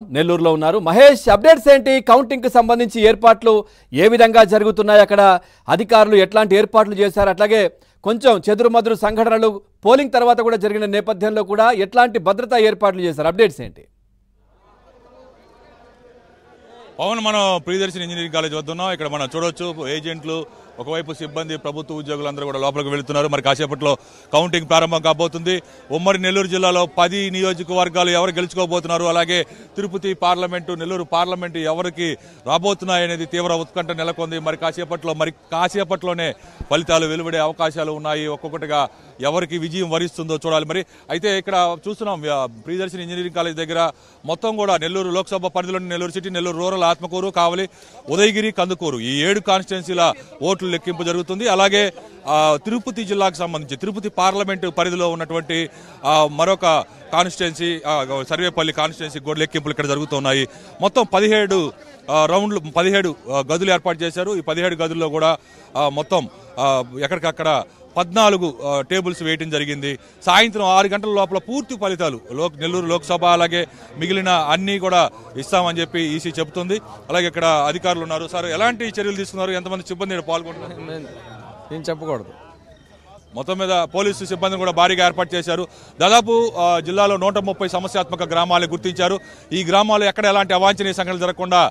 నెల్లూరులో ఉన్నారు మహేష్. అప్డేట్స్ ఏంటి? కౌంటింగ్ కి సంబంధించి ఏర్పాట్లు ఏ విధంగా జరుగుతున్నాయి? అక్కడ అధికారులు ఎట్లాంటి ఏర్పాట్లు చేశారు? అట్లాగే కొంచెం చెదురుమదురు సంఘటనలు పోలింగ్ తర్వాత కూడా జరిగిన నేపథ్యంలో కూడా ఎట్లాంటి భద్రతా ఏర్పాట్లు చేశారు? అప్డేట్స్ ఏంటి? పవన్, మనం ప్రియదర్శిని ఇంజనీరింగ్ కాలేజ్ వద్ద ఉన్నాం. ఇక్కడ మనం చూడొచ్చు ఏజెంట్లు, ఒకవైపు సిబ్బంది, ప్రభుత్వ ఉద్యోగులందరూ కూడా లోపలికి వెళుతున్నారు. మరి కాసేపట్లో కౌంటింగ్ ప్రారంభం కాబోతుంది. ఉమ్మడి నెల్లూరు జిల్లాలో 10 నియోజకవర్గాలు ఎవరు గెలుచుకోబోతున్నారు, అలాగే తిరుపతి పార్లమెంటు, నెల్లూరు పార్లమెంటు ఎవరికి రాబోతున్నాయనేది తీవ్ర ఉత్కంఠ నెలకొంది. మరి కాసేపట్లోనే ఫలితాలు వెలువడే అవకాశాలు ఉన్నాయి. ఒక్కొక్కటిగా ఎవరికి విజయం వరిస్తుందో చూడాలి. మరి అయితే ఇక్కడ చూస్తున్నాం ప్రియదర్శిని ఇంజనీరింగ్ కాలేజ్ దగ్గర మొత్తం కూడా నెల్లూరు లోక్సభ పరిధిలోని నెల్లూరు సిటీ, నెల్లూరు రూరల్, ఆత్మకూరు, కావలి, ఉదయగిరి, కందుకూరు ఈ 7 కాన్స్టిట్యున్సీల ఓట్లు లెక్కింపు జరుగుతుంది. అలాగే తిరుపతి జిల్లాకు సంబంధించి తిరుపతి పార్లమెంటు పరిధిలో ఉన్నటువంటి మరొక కాన్స్టిట్యున్సీ సర్వేపల్లి కాన్స్టిట్యున్సీ కూడా లెక్కింపులు ఇక్కడ జరుగుతున్నాయి. మొత్తం 17 రౌండ్లు, 17 గదులు ఏర్పాటు చేశారు. ఈ 17 గదుల్లో కూడా మొత్తం ఎక్కడికక్కడ 14 టేబుల్స్ వేయటం జరిగింది. సాయంత్రం 6 గంటల లోపల పూర్తి ఫలితాలు నెల్లూరు లోక్సభ అలాగే మిగిలిన అన్నీ కూడా ఇస్తామని చెప్పి ఈసీ చెబుతుంది. అలాగే ఇక్కడ అధికారులు ఉన్నారు. సార్, ఎలాంటి చర్యలు తీసుకున్నారు? ఎంతమంది సిబ్బంది పాల్గొంటున్నారు? నేను చెప్పకూడదు. మొత్తం మీద పోలీసు సిబ్బందిని కూడా భారీగా ఏర్పాటు చేశారు. దాదాపు జిల్లాలో 130 సమస్యాత్మక గ్రామాలు గుర్తించారు. ఈ గ్రామాలు ఎక్కడ ఎలాంటి అవాంఛనీయ సంఘటనలు జరగకుండా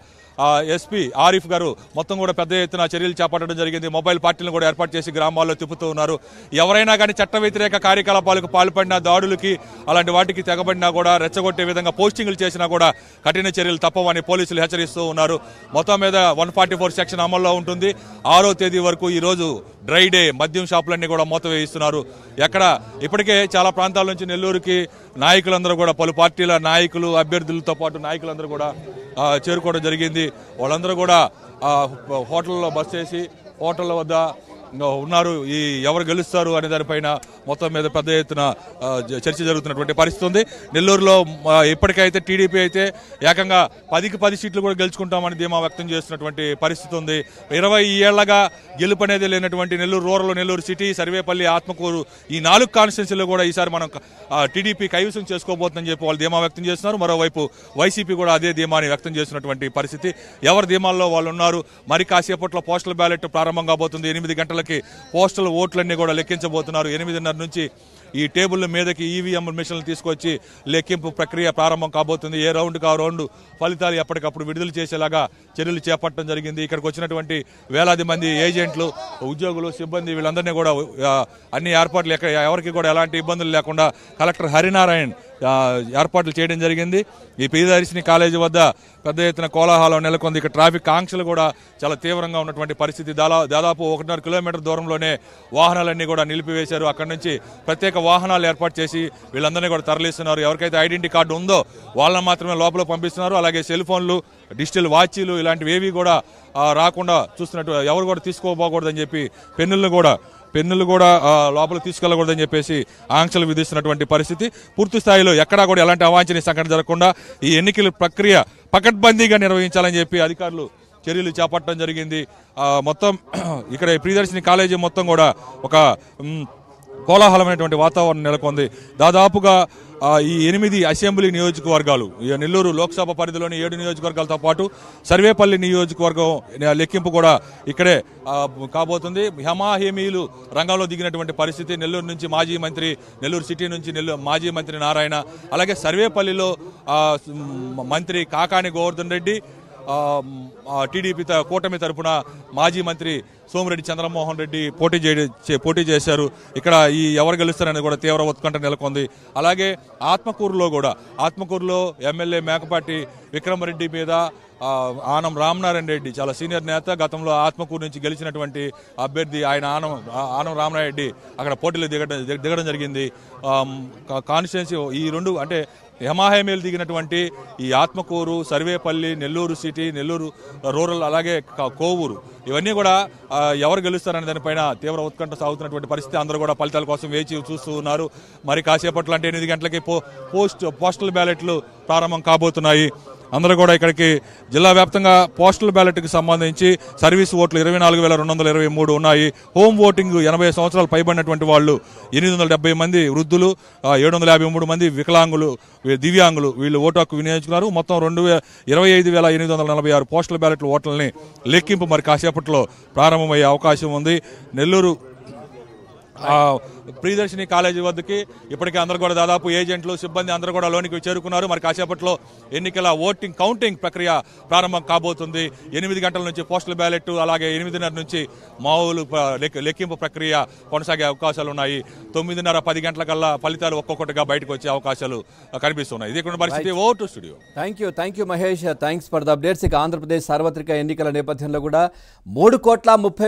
ఎస్పీ ఆరిఫ్ గారు మొత్తం కూడా పెద్ద ఎత్తున చర్యలు చేపట్టడం జరిగింది. మొబైల్ పార్టీలను కూడా ఏర్పాటు చేసి గ్రామాల్లో తిప్పుతూ ఉన్నారు. ఎవరైనా కానీ చట్ట వ్యతిరేక కార్యకలాపాలకు పాల్పడినా, దాడులకి అలాంటి వాటికి తెగబడినా కూడా, రెచ్చగొట్టే విధంగా పోస్టింగ్లు చేసినా కూడా కఠిన చర్యలు తప్పవని పోలీసులు హెచ్చరిస్తూ ఉన్నారు. మొత్తం మీద 144 సెక్షన్ అమల్లో ఉంటుంది. 6వ తేదీ వరకు ఈరోజు డ్రై డే, మద్యం షాపులన్నీ కూడా మూతవేయిస్తున్నారు. ఎక్కడ ఇప్పటికే చాలా ప్రాంతాల నుంచి నెల్లూరుకి నాయకులందరూ కూడా, పలు పార్టీల నాయకులు, అభ్యర్థులతో పాటు నాయకులందరూ కూడా చేరుకోవడం జరిగింది. వాళ్ళందరూ కూడా హోటల్లో బస్ చేసి హోటళ్ళ వద్ద ఉన్నారు. ఈ ఎవరు గెలుస్తారు అనే దానిపైన మొత్తం మీద పెద్ద ఎత్తున చర్చ జరుగుతున్నటువంటి పరిస్థితి ఉంది. నెల్లూరులో ఇప్పటికైతే టీడీపీ అయితే ఏకంగా 10కి 10 సీట్లు కూడా గెలుచుకుంటామని ధీమా వ్యక్తం చేస్తున్నటువంటి పరిస్థితి ఉంది. 20 ఏళ్లగా గెలుపు అనేది లేనటువంటి నెల్లూరు రూరల్, నెల్లూరు సిటీ, సర్వేపల్లి, ఆత్మకూరు ఈ 4 కాన్స్టిట్యున్సీలో కూడా ఈసారి మనం టీడీపీ కైవసం చేసుకోబోతుందని చెప్పి వాళ్ళు ధీమా వ్యక్తం చేస్తున్నారు. మరోవైపు వైసీపీ కూడా అదే ధీమాని వ్యక్తం చేస్తున్నటువంటి పరిస్థితి. ఎవరి ధీమాల్లో వాళ్ళు ఉన్నారు. మరి కాసేపట్లో పోస్టల్ బ్యాలెట్ ప్రారంభం కాబోతుంది. 8 గంటలకి పోస్టల్ ఓట్లన్నీ కూడా లెక్కించబోతున్నారు. 8:30 నుంచి ఈ టేబుల్ మీదకి ఈవీఎం మిషన్లు తీసుకొచ్చి లెక్కింపు ప్రక్రియ ప్రారంభం కాబోతుంది. ఏ రౌండ్కి ఆ రౌండ్ ఫలితాలు ఎప్పటికప్పుడు విడుదల చేసేలాగా చర్యలు చేపట్టడం జరిగింది. ఇక్కడికి వచ్చినటువంటి వేలాది మంది ఏజెంట్లు, ఉద్యోగులు, సిబ్బంది వీళ్ళందరినీ కూడా అన్ని ఏర్పాట్లు ఎవరికి కూడా ఎలాంటి ఇబ్బందులు లేకుండా కలెక్టర్ హరినారాయణ్ ఏర్పాట్లు చేయడం జరిగింది. ఈ ప్రియదర్శిని కాలేజీ వద్ద పెద్ద ఎత్తున కోలాహలం నెలకొంది. ఇక్కడ ట్రాఫిక్ ఆంక్షలు కూడా చాలా తీవ్రంగా ఉన్నటువంటి పరిస్థితి. దాదాపు 1.5 కిలోమీటర్ దూరంలోనే వాహనాలన్నీ కూడా నిలిపివేశారు. అక్కడి నుంచి ప్రత్యేక వాహనాలు ఏర్పాటు చేసి వీళ్ళందరినీ కూడా తరలిస్తున్నారు. ఎవరికైతే ఐడెంటిటీ కార్డు ఉందో వాళ్ళని మాత్రమే లోపల పంపిస్తున్నారు. అలాగే సెల్ ఫోన్లు, డిజిటల్ వాచీలు ఇలాంటివి ఏవి కూడా రాకుండా చూస్తున్నట్టు, ఎవరు కూడా తీసుకోబోకూడదని చెప్పి పెన్నులు కూడా లోపల తీసుకెళ్లకూడదని చెప్పేసి ఆంక్షలు విధిస్తున్నటువంటి పరిస్థితి. పూర్తి స్థాయిలో ఎక్కడా కూడా ఎలాంటి అవాంఛనీయ సంఘటన జరగకుండా ఈ ఎన్నికల ప్రక్రియ పకడ్బందీగా నిర్వహించాలని చెప్పి అధికారులు చర్యలు చేపట్టడం జరిగింది. మొత్తం ఇక్కడ ప్రియదర్శిని కాలేజీ మొత్తం కూడా ఒక కోలాహలమైనటువంటి వాతావరణం నెలకొంది. దాదాపుగా ఈ 8 అసెంబ్లీ నియోజకవర్గాలు, నెల్లూరు లోక్సభ పరిధిలోని 7 నియోజకవర్గాలతో పాటు సర్వేపల్లి నియోజకవర్గం లెక్కింపు కూడా ఇక్కడే కాబోతుంది. హెమాహేమీలు రంగంలో దిగినటువంటి పరిస్థితి. నెల్లూరు నుంచి మాజీ మంత్రి, నెల్లూరు సిటీ నుంచి మాజీ మంత్రి నారాయణ, అలాగే సర్వేపల్లిలో మంత్రి కాకాని గోవర్ధన్ రెడ్డి, టీడీపీ కూటమి తరఫున మాజీ మంత్రి సోమిరెడ్డి చంద్రమోహన్ రెడ్డి పోటీ చేశారు. ఇక్కడ ఈ ఎవరు గెలుస్తారనేది కూడా తీవ్ర ఉత్కంఠ నెలకొంది. అలాగే ఆత్మకూరులో ఎమ్మెల్యే మేకపాటి విక్రమరెడ్డి మీద ఆనం రామనారాయణ రెడ్డి, చాలా సీనియర్ నేత, గతంలో ఆత్మకూరు నుంచి గెలిచినటువంటి అభ్యర్థి ఆయన ఆనం రామనారాయణ రెడ్డి అక్కడ పోటీలో దిగడం జరిగింది. కాన్స్టిట్యున్సీ ఈ 2 అంటే హెమాహేమీలు దిగినటువంటి ఈ ఆత్మకూరు, సర్వేపల్లి, నెల్లూరు సిటీ, నెల్లూరు రూరల్, అలాగే కోవూరు ఇవన్నీ కూడా ఎవరు గెలుస్తారనే దానిపైన తీవ్ర ఉత్కంఠ సాగుతున్నటువంటి పరిస్థితి. అందరూ కూడా ఫలితాల కోసం వేచి చూస్తూ ఉన్నారు. మరి కాసేపట్లో అంటే 8 గంటలకి పోస్టల్ బ్యాలెట్లు ప్రారంభం కాబోతున్నాయి. అందరూ కూడా ఇక్కడికి జిల్లా వ్యాప్తంగా పోస్టల్ బ్యాలెట్కి సంబంధించి సర్వీస్ ఓట్లు 24,223 ఉన్నాయి. హోమ్ ఓటింగ్ 80 సంవత్సరాలు పైబడినటువంటి వాళ్ళు 870 మంది వృద్ధులు, 753 మంది వికలాంగులు, దివ్యాంగులు వీళ్ళు ఓటు హక్కు వినియోగించుకున్నారు. మొత్తం 25,846 పోస్టల్ బ్యాలెట్ల ఓట్లని లెక్కింపు మరి కాసేపట్లో ప్రారంభమయ్యే అవకాశం ఉంది. నెల్లూరు ప్రియదర్శిని కాలేజీ వద్దకి ఇప్పటికే అందరూ కూడా దాదాపు ఏజెంట్లు సిబ్బంది అందరూ కూడా లోనికి చేరుకున్నారు. మరి కాసేపట్లో ఎన్నికల ఓటింగ్ కౌంటింగ్ ప్రక్రియ ప్రారంభం కాబోతుంది. 8 గంటల నుంచి పోస్టల్ బ్యాలెట్, అలాగే 8:30 నుంచి మామూలు లెక్కింపు ప్రక్రియ కొనసాగే అవకాశాలు ఉన్నాయి. 9:30, 10 గంటల కల్లా ఫలితాలు ఒక్కొక్కటిగా బయటకు వచ్చే అవకాశాలు కనిపిస్తున్నాయి. ఇది ఇక్కడ పరిస్థితి. Over to studio. Thank you Mahesh, thanks for the updates. ఇక ఆంధ్రప్రదేశ్ సార్వత్రిక ఎన్నికల నేపథ్యంలో కూడా 3,30,30,000